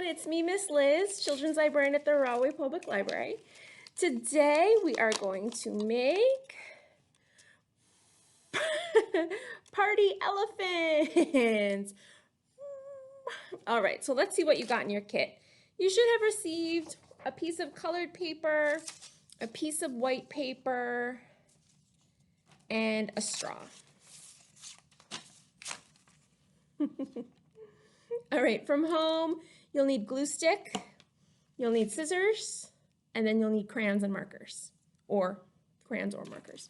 it's me, Miss Liz, Children's Librarian at the Rahway Public Library. Today we are going to make party elephants. All right, so let's see what you got in your kit. You should have received a piece of colored paper, a piece of white paper, and a straw. All right, from home, you'll need glue stick, you'll need scissors, and then you'll need crayons and markers, or crayons or markers.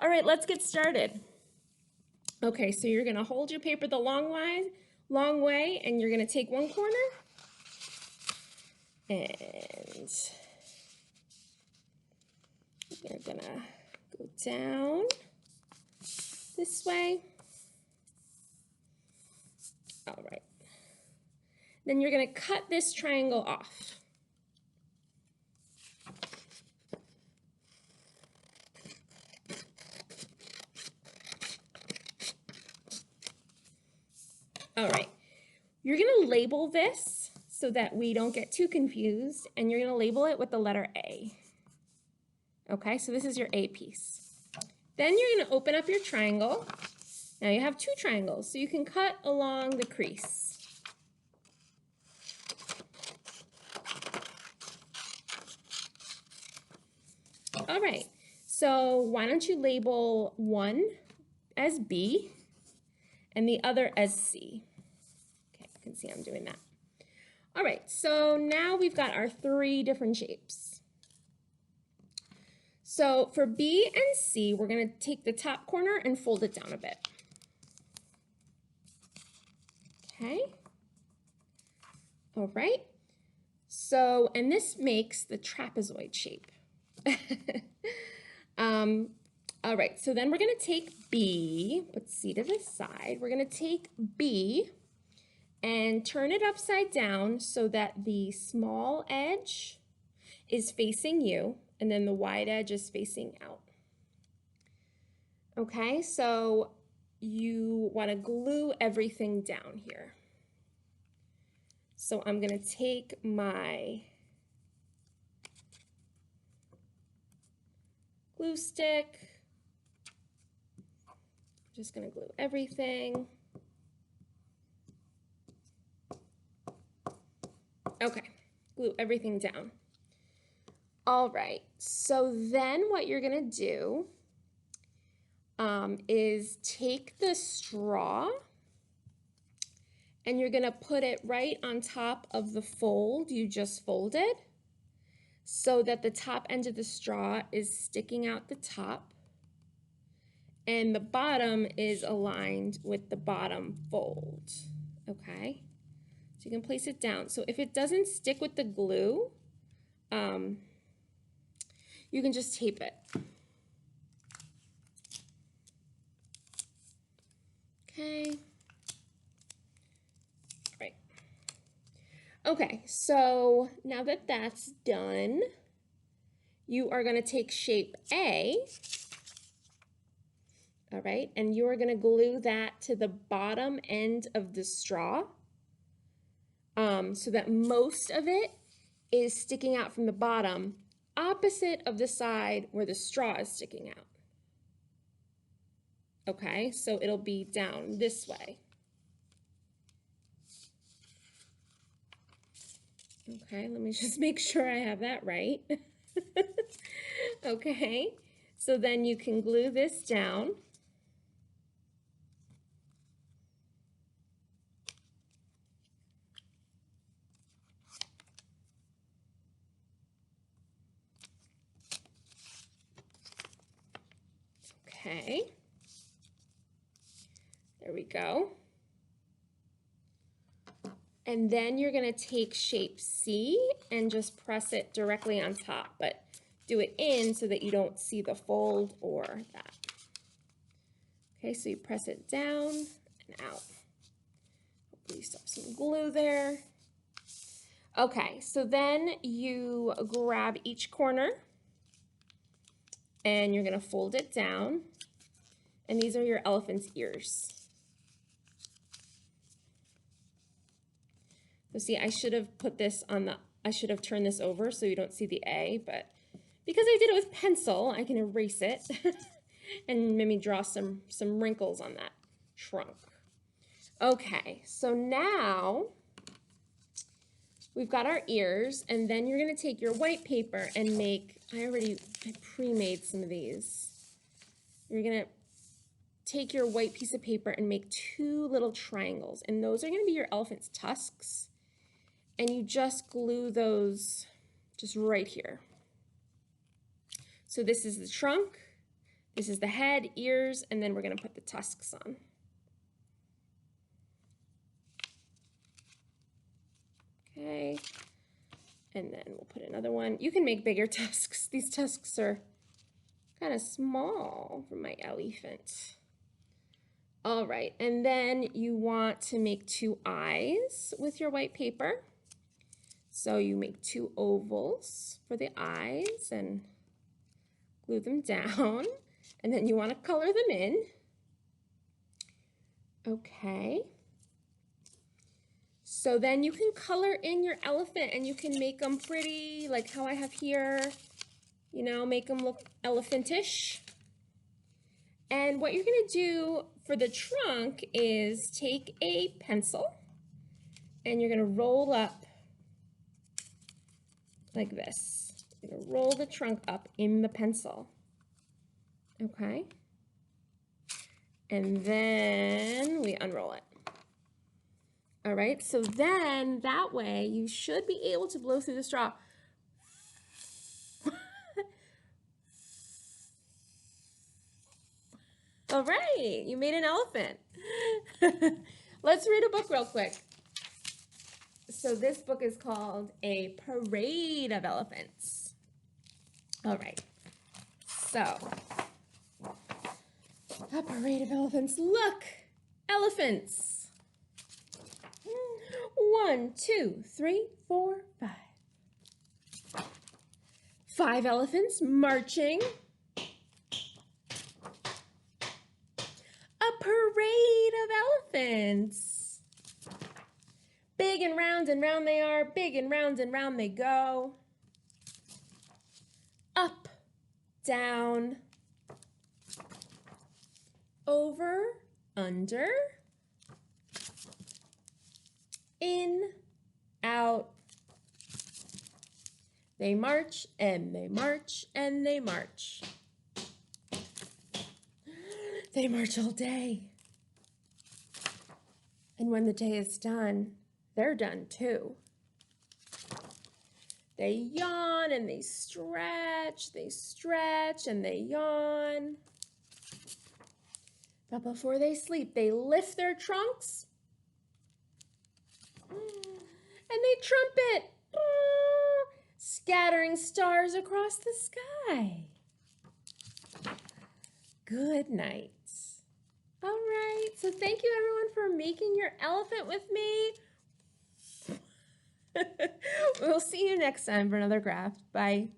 All right, let's get started. Okay, so you're gonna hold your paper the long way, and you're gonna take one corner, and you're gonna go down this way. All right. Then you're going to cut this triangle off. All right. You're going to label this so that we don't get too confused, and you're going to label it with the letter A. Okay, so this is your A piece. Then you're going to open up your triangle. Now you have two triangles, so you can cut along the crease. All right, so why don't you label one as B and the other as C? Okay, you can see I'm doing that. All right, so now we've got our three different shapes. So for B and C, we're going to take the top corner and fold it down a bit. Okay. All right. So, and this makes the trapezoid shape. All right, so then we're going to take B, put C to the side. We're going to take B and turn it upside down so that the small edge is facing you and then the wide edge is facing out. Okay, so you want to glue everything down here. So I'm going to take my glue stick. I'm just going to glue everything. Okay, glue everything down. All right, so then what you're going to do is take the straw and you're going to put it right on top of the fold you just folded so that the top end of the straw is sticking out the top and the bottom is aligned with the bottom fold. Okay, so you can place it down. So if it doesn't stick with the glue, you can just tape it. Okay. Right. Okay, so now that that's done, you are going to take shape A, all right, and you are going to glue that to the bottom end of the straw so that most of it is sticking out from the bottom, opposite of the side where the straw is sticking out. Okay, so it'll be down this way. Okay, let me just make sure I have that right. Okay, so then you can glue this down. Okay. There we go. And then you're going to take shape C and just press it directly on top, but do it in so that you don't see the fold or that. Okay, so you press it down and out. Hopefully you still have some glue there. Okay, so then you grab each corner and you're going to fold it down. And these are your elephant's ears. So see, I should have put this on the, I should have turned this over so you don't see the A, but because I did it with pencil, I can erase it and maybe draw some wrinkles on that trunk. Okay, so now we've got our ears, and then you're gonna take your white paper and make, I pre-made some of these. You're gonna take your white piece of paper and make 2 little triangles, and those are gonna be your elephant's tusks. And you just glue those just right here. So this is the trunk, this is the head, ears, and then we're gonna put the tusks on. Okay, and then we'll put another one. You can make bigger tusks. These tusks are kind of small for my elephant. All right, and then you want to make 2 eyes with your white paper. So you make 2 ovals for the eyes and glue them down, and then you want to color them in. Okay. So then you can color in your elephant and you can make them pretty, like how I have here, you know, make them look elephantish. And what you're gonna do for the trunk is take a pencil and you're gonna roll up like this. You're gonna roll the trunk up in the pencil, okay? And then we unroll it. All right, so then that way you should be able to blow through the straw. All right, you made an elephant. Let's read a book real quick. So this book is called A Parade of Elephants. All right, so a parade of elephants. Look, elephants. 1, 2, 3, 4, 5. 5 elephants marching. A parade of elephants. Big and round they are, big and round they go. Up, down, over, under, in, out. They march and they march and they march. They march all day. And when the day is done, they're done too. They yawn and they stretch and they yawn. But before they sleep, they lift their trunks and they trumpet, scattering stars across the sky. Good night. All right, so thank you everyone for making your elephant with me. We'll see you next time for another craft. Bye.